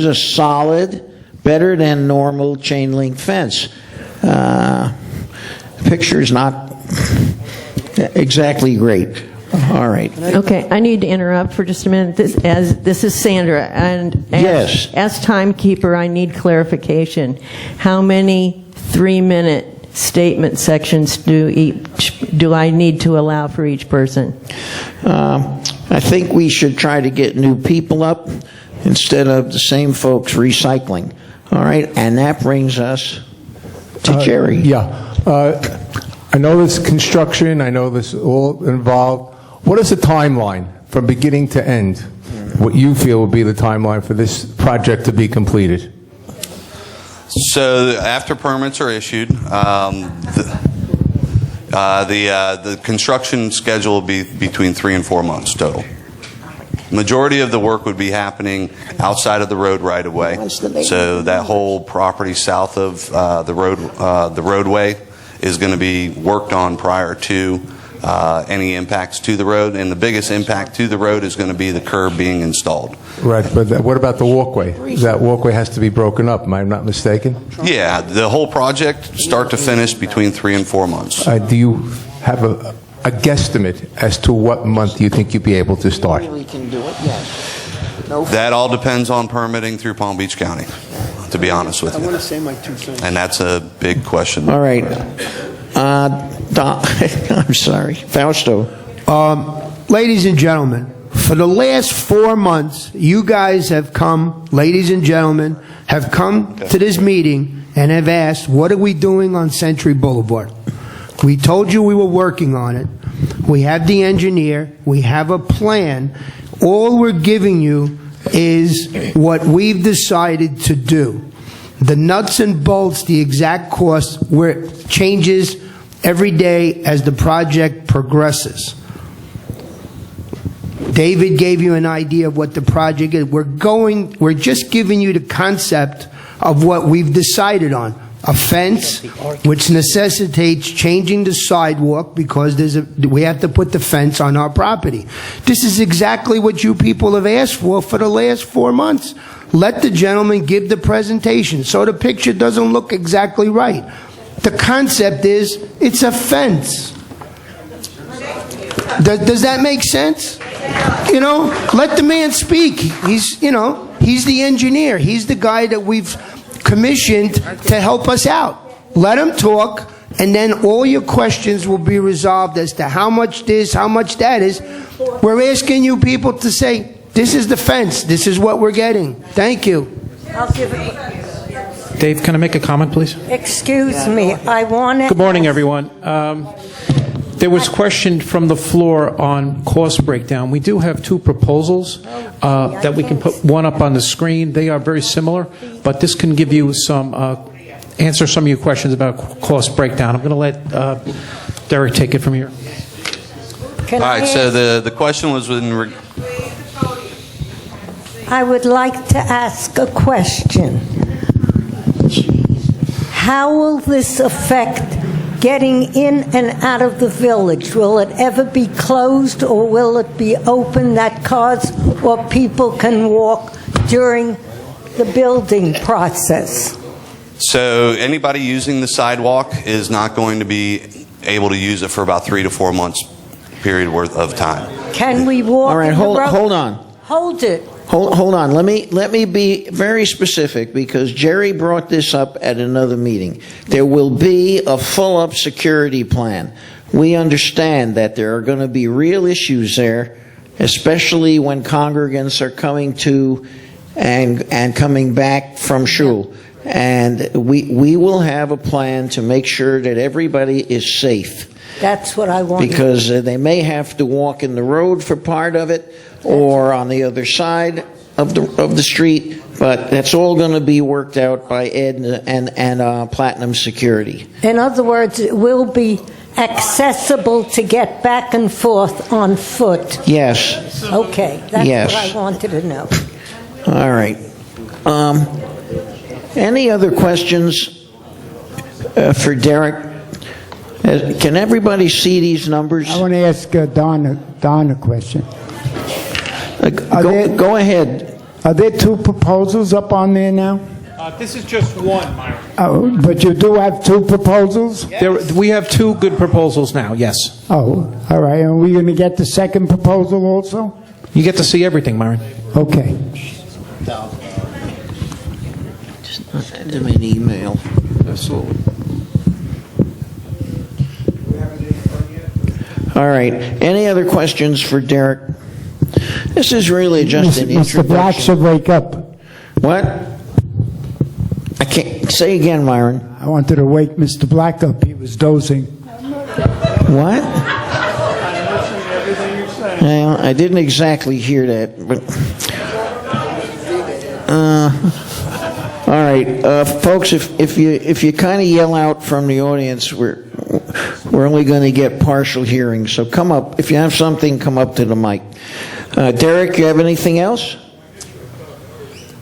is a solid, better than normal chain link fence. Picture is not exactly great. All right. Okay, I need to interrupt for just a minute. This is Sandra, and Yes. as timekeeper, I need clarification. How many 3-minute statement sections do I need to allow for each person? I think we should try to get new people up instead of the same folks recycling. All right, and that brings us to Jerry. I know this construction, I know this all involved. What is the timeline from beginning to end? What you feel would be the timeline for this project to be completed? So after permits are issued, the construction schedule will be between 3 and 4 months total. Majority of the work would be happening outside of the road right away. So that whole property south of the roadway is going to be worked on prior to any impacts to the road, and the biggest impact to the road is going to be the curb being installed. Right, but what about the walkway? That walkway has to be broken up, am I not mistaken? Yeah, the whole project, start to finish, between 3 and 4 months. Do you have a guesstimate as to what month you think you'd be able to start? We can do it, yes. That all depends on permitting through Palm Beach County, to be honest with you. I want to say my 2 cents. And that's a big question. All right. I'm sorry. Fausto. Ladies and gentlemen, for the last 4 months, you guys have come, ladies and gentlemen, have come to this meeting and have asked, what are we doing on Century Boulevard? We told you we were working on it. We have the engineer. We have a plan. All we're giving you is what we've decided to do. The nuts and bolts, the exact cost, where it changes every day as the project progresses. David gave you an idea of what the project is. We're just giving you the concept of what we've decided on. A fence, which necessitates changing the sidewalk because we have to put the fence on our property. This is exactly what you people have asked for the last 4 months. Let the gentleman give the presentation so the picture doesn't look exactly right. The concept is, it's a fence. Does that make sense? You know, let the man speak. He's the engineer. He's the guy that we've commissioned to help us out. Let him talk, and then all your questions will be resolved as to how much this, how much that is. We're asking you people to say, this is the fence. This is what we're getting. Thank you. I'll give it. Dave, can I make a comment, please? Excuse me, I want to... Good morning, everyone. There was question from the floor on cost breakdown. We do have 2 proposals that we can put one up on the screen. They are very similar, but this can give you some, answer some of your questions about cost breakdown. I'm going to let Derek take it from here. All right, so the question was in... I would like to ask a question. How will this affect getting in and out of the village? Will it ever be closed, or will it be open that cars or people can walk during the building process? So anybody using the sidewalk is not going to be able to use it for about 3 to 4 months period worth of time. Can we walk? All right, hold on. Hold it. Hold on. Let me be very specific, because Jerry brought this up at another meeting. There will be a full-up security plan. We understand that there are going to be real issues there, especially when congregants are coming to and coming back from shul. And we will have a plan to make sure that everybody is safe. That's what I want. Because they may have to walk in the road for part of it, or on the other side of the street, but that's all going to be worked out by Ed and Platinum Security. In other words, it will be accessible to get back and forth on foot. Yes. Okay, that's Yes. what I wanted to know. All right. Any other questions for Derek? Can everybody see these numbers? I want to ask Don a question. Go ahead. Are there two proposals up on there now? This is just one, Myron. Oh, but you do have two proposals? We have two good proposals now, yes. Oh, all right. And we're going to get the second proposal also? You get to see everything, Myron. Okay. Send him an email. Absolutely. All right. Any other questions for Derek? This is really just an Mr. Black introduction. should wake up. What? I can't. Say again, Myron. I wanted to wake Mr. Black up. He was dozing. What? Well, I didn't exactly hear that, but... all right, folks, if you kind of yell out from the audience, we're only going to get partial hearing. So come up. If you have something, come up to the mic. Derek, you have anything else?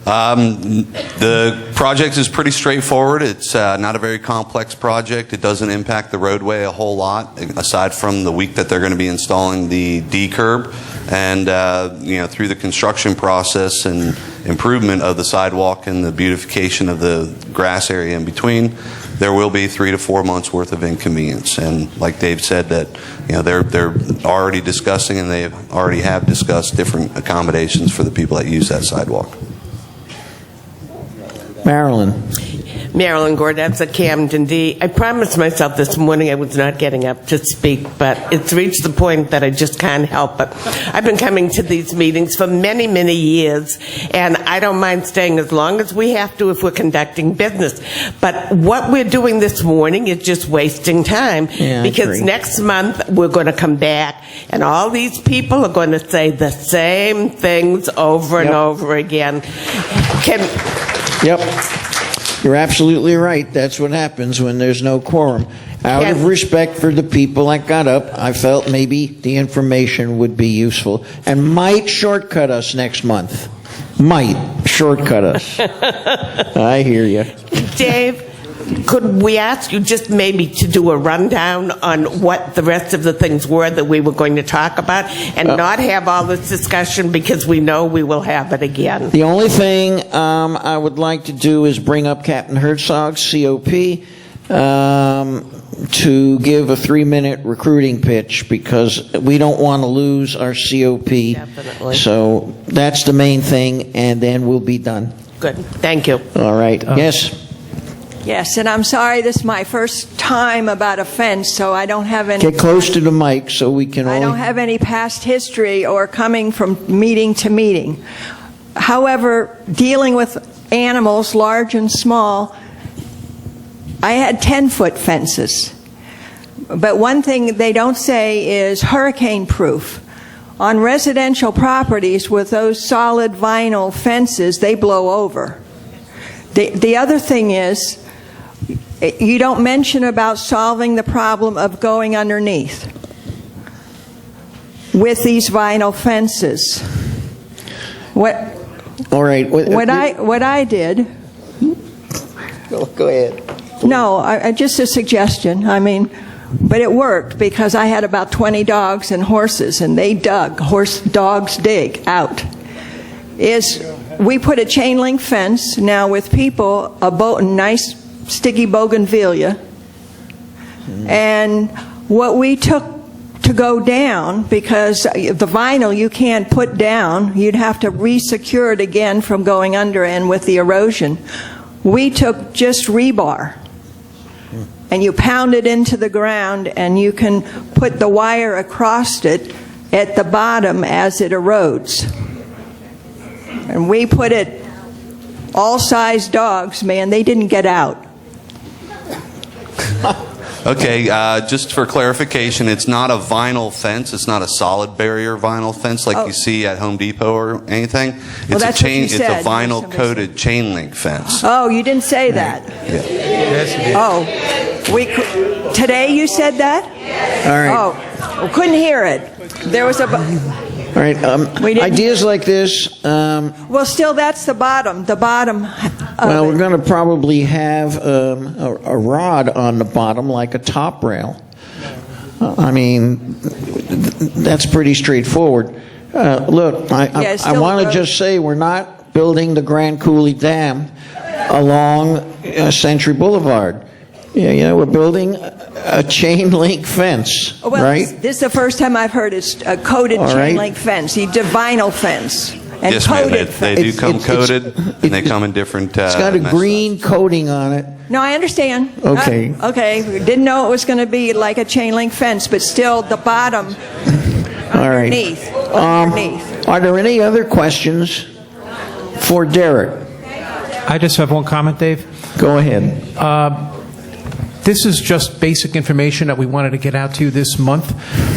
The project is pretty straightforward. It's not a very complex project. It doesn't impact the roadway a whole lot, aside from the week that they're going to be installing the D-curb. And through the construction process and improvement of the sidewalk and the beautification of the grass area in between, there will be 3 to 4 months worth of inconvenience. And like Dave said, that they're already discussing, and they already have discussed different accommodations for the people that use that sidewalk. Marilyn Gordetz at Camden D. I promised myself this morning I was not getting up to speak, but it's reached the point that I just can't help it. I've been coming to these meetings for many, many years, and I don't mind staying as long as we have to if we're conducting business. But what we're doing this morning is just wasting time, because next month we're going to come back, and all these people are going to say the same things over and over again. Yep. You're absolutely right. That's what happens when there's no quorum. Out of respect for the people that got up, I felt maybe the information would be useful and might shortcut us next month. Might shortcut us. I hear you. Dave, could we ask you just maybe to do a rundown on what the rest of the things were that we were going to talk about, and not have all this discussion, because we know we will have it again? The only thing I would like to do is bring up Captain Herzog's COP to give a 3-minute recruiting pitch, because we don't want to lose our COP. Definitely. So that's the main thing, and then we'll be done. Good. Thank you. All right. Yes. Yes, and I'm sorry, this is my first time about a fence, so I don't have any... Get close to the mic so we can I don't have any past history or coming from meeting to meeting. However, dealing with animals, large and small, I had 10-foot fences. But one thing they don't say is hurricane-proof. On residential properties with those solid vinyl fences, they blow over. The other thing is, you don't mention about solving the problem of going underneath with these vinyl fences. All right. What I did... Go ahead. No, just a suggestion. I mean, but it worked, because I had about 20 dogs and horses, and they dug. Dogs dig out. We put a chain link fence now with people, a nice sticky bougainvillea, and what we took to go down, because the vinyl you can't put down, you'd have to re-secure it again from going under, and with the erosion, we took just rebar, and you pound it into the ground, and you can put the wire across it at the bottom as it erodes. And we put it, all size dogs, man, they didn't get out. Okay, just for clarification, it's not a vinyl fence. It's not a solid barrier vinyl fence like you see at Home Depot or anything. It's that's what you said. It's a vinyl coated chain link fence. Oh, you didn't say that. Today you said that? All right. Oh, we couldn't hear it. There was All right. Ideas like this. Well, still, that's the bottom. The bottom. Well, we're going to probably have a rod on the bottom, like a top rail. I mean, that's pretty straightforward. Look, I want to just say we're not building the Grand Coulee Dam along Century Boulevard. We're building a chain link fence, Well, right? this is the first time I've heard it's a coated All chain right. link fence. You do vinyl fence and Yes, ma'am. coated They fence. do come It's- coated, and they come in different. It's got a mesh green coating on it. No, I understand. Okay. Okay. Didn't know it was going to be like a chain link fence, but still the bottom All right. underneath. Underneath. Are there any other questions for Derek? I just have one comment, Dave. Go ahead. This is just basic information that we wanted to get out to you this month,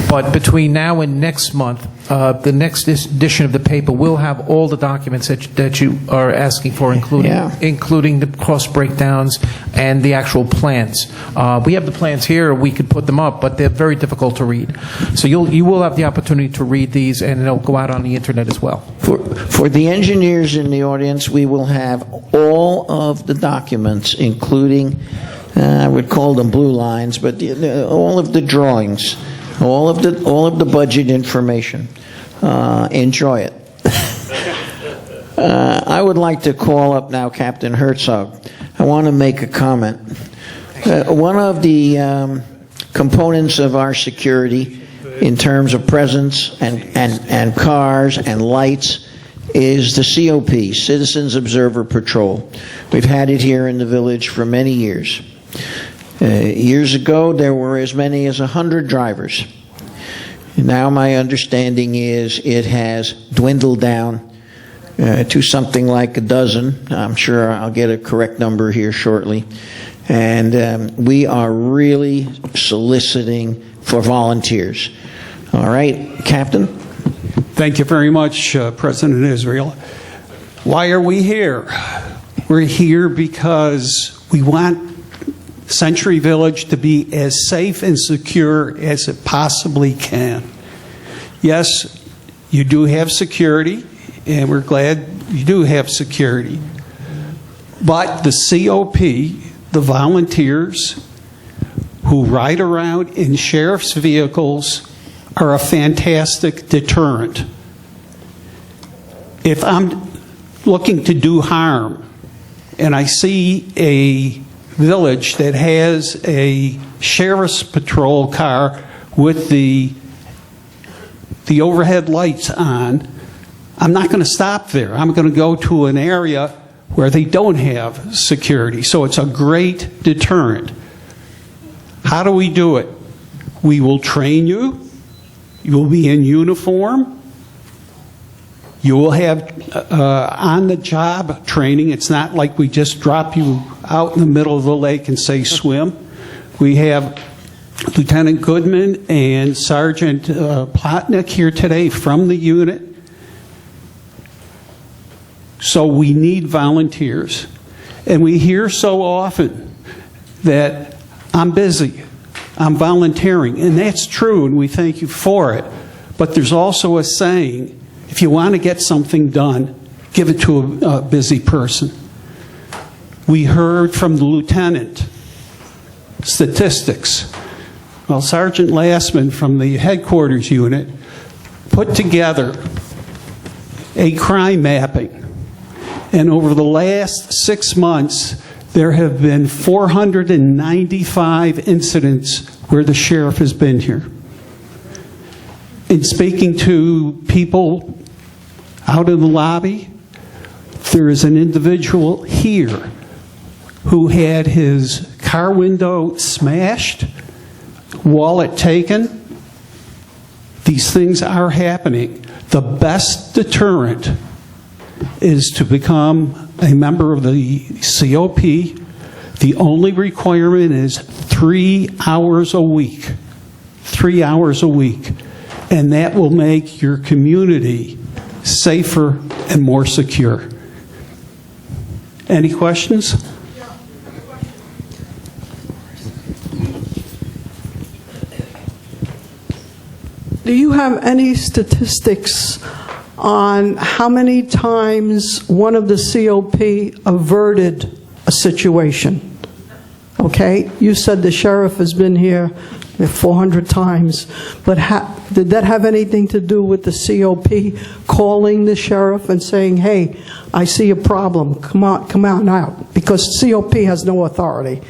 but between now and next month, the next edition of the paper will have all the documents that you are asking for, including the cost breakdowns and the actual plans. We have the plans here, we could put them up, but they're very difficult to read. So you will have the opportunity to read these, and they'll go out on the internet as well. For the engineers in the audience, we will have all of the documents, including, I would call them blue lines, but all of the drawings, all of the budget information. Enjoy it. I would like to call up now Captain Herzog. I want to make a comment. One of the components of our security in terms of presence and cars and lights is the COP, Citizens Observer Patrol. We've had it here in the village for many years. Years ago, there were as many as 100 drivers. Now my understanding is it has dwindled down to something like a dozen. I'm sure I'll get a correct number here shortly. And we are really soliciting for volunteers. All right, Captain? Thank you very much, President Israel. Why are we here? We're here because we want Century Village to be as safe and secure as it possibly can. Yes, you do have security, and we're glad you do have security. But the COP, the volunteers who ride around in sheriff's vehicles, are a fantastic deterrent. If I'm looking to do harm and I see a village that has a sheriff's patrol car with the overhead lights on, I'm not going to stop there. I'm going to go to an area where they don't have security. So it's a great deterrent. How do we do it? We will train you. You will be in uniform. You will have on-the-job training. It's not like we just drop you out in the middle of the lake and say swim. We have Lieutenant Goodman and Sergeant Plotnick here today from the unit. So we need volunteers. And we hear so often that I'm busy, I'm volunteering, and that's true, and we thank you for it. But there's also a saying, if you want to get something done, give it to a busy person. We heard from the lieutenant statistics. Well, Sergeant Lastman from the headquarters unit put together a crime mapping. And over the last 6 months, there have been 495 incidents where the sheriff has been here. In speaking to people out in the lobby, there is an individual here who had his car window smashed, wallet taken. These things are happening. The best deterrent is to become a member of the COP. The only requirement is 3 hours a week. 3 hours a week. And that will make your community safer and more secure. Any questions? Do you have any statistics on how many times one of the COP averted a situation? Okay, you said the sheriff has been here 400 times, but did that have anything to do with the COP calling the sheriff and saying, hey, I see a problem, come on out, because COP has no authority?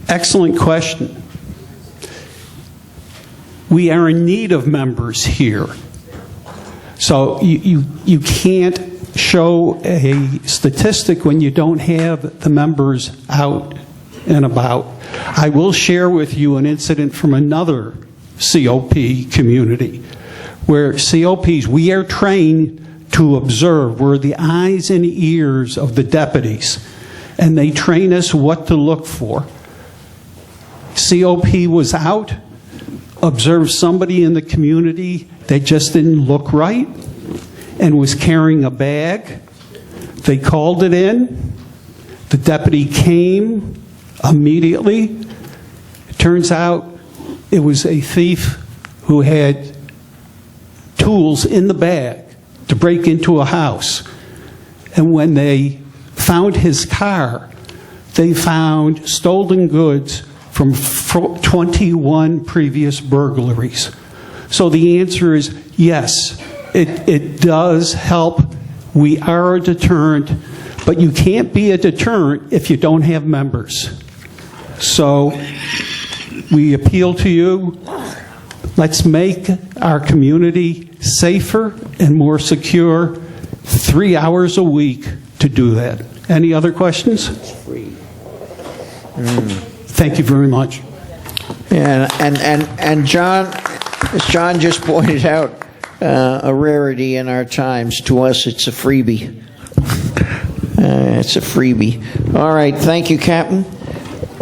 Excellent question. We are in need of members here. So you can't show a statistic when you don't have the members out and about. I will share with you an incident from another COP community where COPs, we are trained to observe. We're the eyes and ears of the deputies, and they train us what to look for. COP was out, observed somebody in the community that just didn't look right and was carrying a bag. They called it in. The deputy came immediately. It turns out it was a thief who had tools in the bag to break into a house. And when they found his car, they found stolen goods from 21 previous burglaries. So the answer is yes, it does help. We are a deterrent, but you can't be a deterrent if you don't have members. So we appeal to you. Let's make our community safer and more secure. 3 hours a week to do that. Any other questions? Thank you very much. And John, as John just pointed out, a rarity in our times. To us, it's a freebie. It's a freebie. All right, thank you, Captain.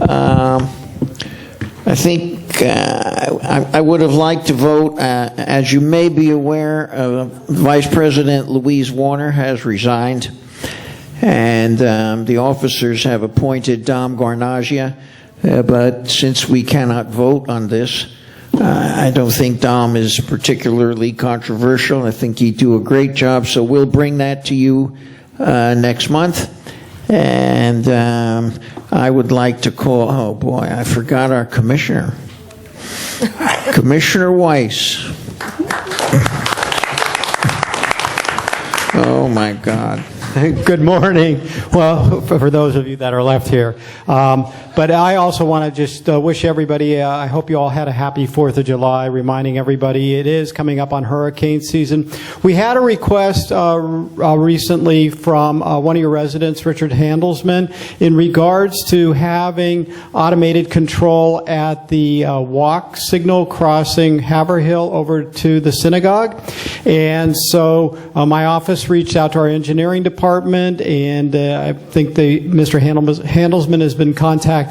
I think I would have liked to vote. As you may be aware, Vice President Louise Warner has resigned, and the officers have appointed Dom Garnagia. But since we cannot vote on this, I don't think Dom is particularly controversial. I think he'd do a great job, so we'll bring that to you next month. And I would like to call, oh boy, I forgot our commissioner. Commissioner Weiss. Oh my God. Good morning. Well, for those of you that are left here. But I also want to just wish everybody, I hope you all had a happy 4th of July, reminding everybody it is coming up on hurricane season. We had a request recently from one of your residents, Richard Handelsman, in regards to having automated control at the walk signal crossing Haverhill over to the synagogue. And so my office reached out to our engineering department, and I think Mr. Handelsman has been contacted.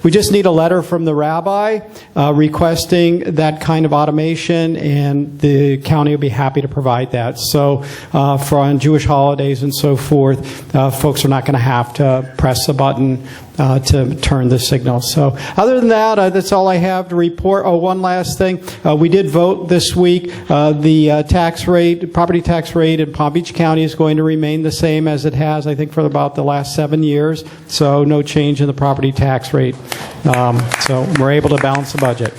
We just need a letter from the rabbi requesting that kind of automation, and the county will be happy to provide that. So for on Jewish holidays and so forth, folks are not going to have to press the button to turn the signal. So other than that, that's all I have to report. Oh, one last thing. We did vote this week. The tax rate, property tax rate in Palm Beach County is going to remain the same as it has, I think, for about the last 7 years. So no change in the property tax rate. So we're able to balance the budget.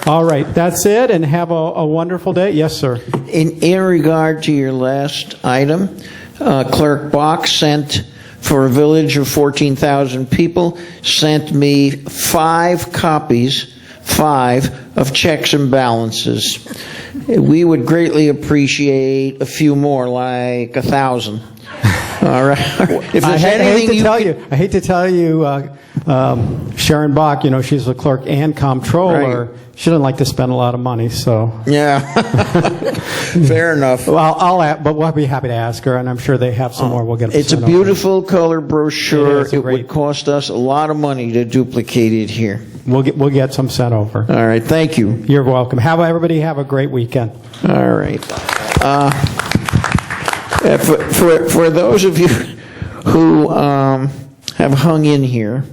All right, that's it, and have a wonderful day. Yes, sir. In regard to your last item, Clerk Bach sent, for a village of 14,000 people, sent me 5 copies, 5 of checks and balances. We would greatly appreciate a few more, like 1,000. All right. If there's anything I hate to tell you, Sharon Bach, you know, she's the clerk and comptroller. Right. She doesn't like to spend a lot of money, so. Yeah. Fair enough. Well, but we'll be happy to ask her, and I'm sure they have some more. We'll get them It's a sent beautiful color brochure. It great. would cost us a lot of money to duplicate it here. We'll get some sent over. All right. Thank you. You're welcome. Everybody have a great weekend. All right. For those of you who have hung in here,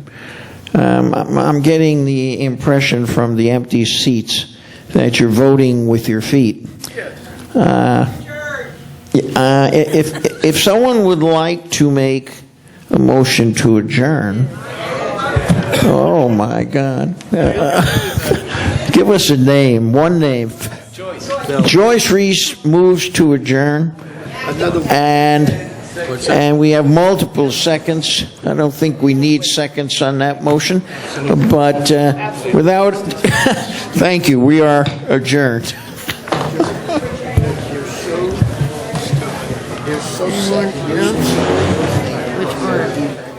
I'm getting the impression from the empty seats that you're voting with your feet. If someone would like to make a motion to adjourn, oh my God, give us a name, one name. Joyce Reese moves to adjourn, and we have multiple seconds. I don't think we need seconds on that motion, but without, thank you, we are adjourned. Which part?